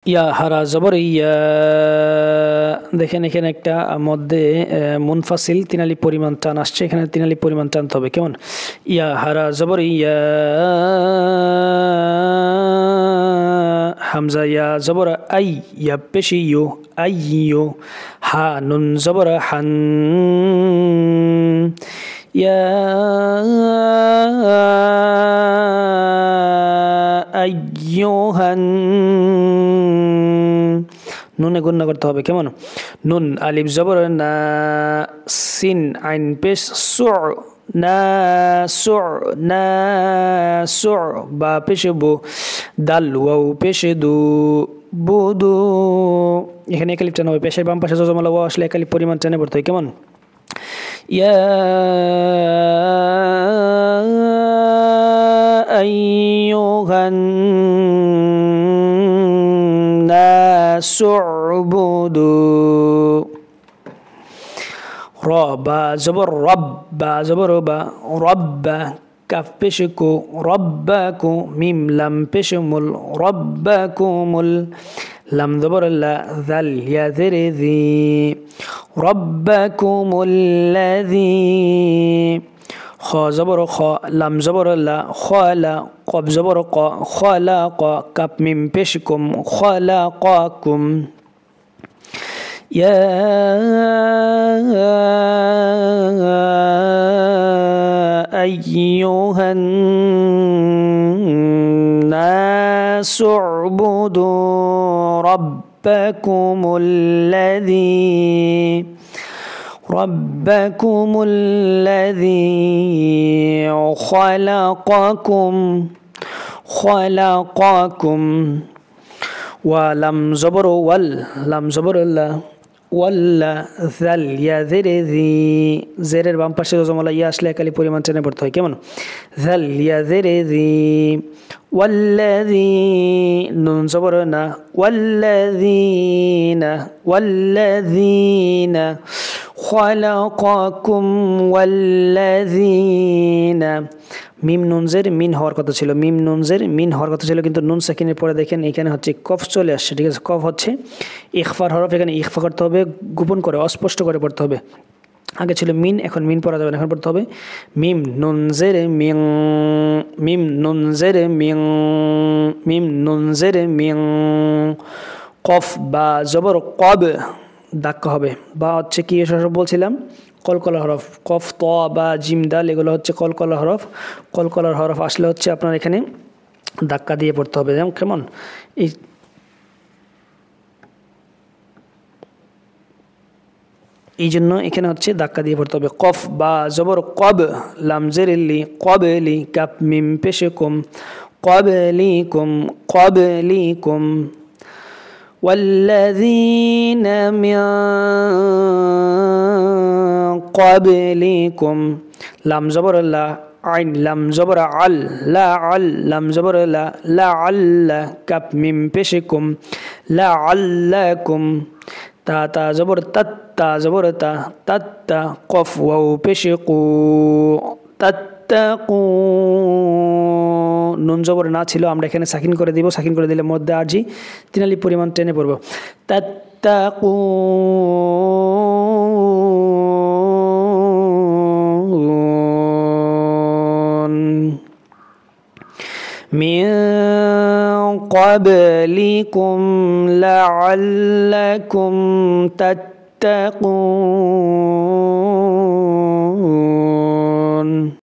ইয়া হারা জবর ইয়া। দেখেন এখানে একটা মধ্যে মুনফাসিল তিনালি পরিমাণ টান আসছে, এখানে তিনালি পরিমাণ টানতে হবে। কেমন? ইয়া হারা জবর ইয়া, হামজা ইয়া জবর আই, ইয়া পেশি ইউ, আই ইউ। হা নুন জবর হান, ইয়া আইয়ুহান। নুনে গুণনা করতে হবে। কেমন? নুন আলিফ জবর না, সিন আইন পেশ সু, না সু, না সু। বা পেশে বু, দাল ওয়াও পেশে দু, বুদু। এখানে একালিপ টানা হবে। পেশের বাম পাশে জজমালা ওয়া আসলে একালিপ পরিমাণ টেনে পড়তে হয়। কেমন? ইয়া আইয়ুহান নাসু উবুদু। র বা জবর রব, বা জবর বা, রব্বা কাফ পেশকু, রব্বাকু মিম লাম পেশমুল, রব্বাকুমুল। লাম জবর লা, যাল ইয়া জেরে জি, রব্বাকুমুল্লাযী। খ জবর খ, লাম জবর লা, খলা কব জবর ক, খলাক কাপ মিম পেশকুম, খলাকাকুম। ইয়া আইয়ুহান নাসু উবুদু ربكم الذي خلقكم ولم زبر وال، لم زبر لا، ওয়াল্লা জাল ইয়া জেরে জি। জেরের বাম পাশে জজমালা ইয়া আসলে একালি পরিমাণ টেনে পড়তে হয়। কেমন? জাল ইয়া জেরে জি। ওয়াল্লাযী নুন জবর না, ওয়াল্লাযীনা, ওয়াল্লাযীনা খালাকাকুম, ওয়াল্লাযীনা। মিম নুনজের মিন হওয়ার কথা ছিল, মিম নুনজের মিন হওয়ার কথা ছিল, কিন্তু নুন সাকিনের পরে দেখেন এখানে হচ্ছে কফ চলে আসছে। ঠিক আছে, কফ হচ্ছে ইখফার হরফ, এখানে ইখফা করতে হবে, গোপন করে অস্পষ্ট করে পড়তে হবে। আগে ছিল মিন, এখন মিন পড়া যাবে না, এখন পড়তে হবে মিম নুনজের মিং, মিম নুনজের মিং, মিম নুনজের মিং। কফ বা জবর কব, ধাক্কা হবে। বা হচ্ছে কি এসব বলছিলাম, কলকলা হরফ। কফ ত বা জিম দাল এগুলো হচ্ছে কলকলা হরফ। কলকলার হরফ আসলে হচ্ছে আপনার এখানে ধাক্কা দিয়ে পড়তে হবে। যেমন কেমন? এই জন্য এখানে হচ্ছে ধাক্কা দিয়ে পড়তে হবে। কফ বা জবর কব, লামজের লি, কবলি কাপ মিম পেশে কুম, কবলিকুম, কবলিকুম। والذين من قبلكم লাম জবর লা, আইন লাম জবর আল, লা আল, লাম জবর লা, লা আল্লা কাপ মিম পেশকুম, লা আল্লাকুম। তা তা জবর তাত, তা জবর তা, তাত্তা কফ ওয়াও পেশকু, তাত্তাকু। নুন জবর না ছিল, আমরা এখানে সাকিন করে দিব। সাকিন করে দিলে মধ্যে আরজি তিনালি পরিমাণ টেনে পড়ব। তাত্তাকু মিন ক্বাবলিকুম লাআল্লাকুম তাত্তাকুন।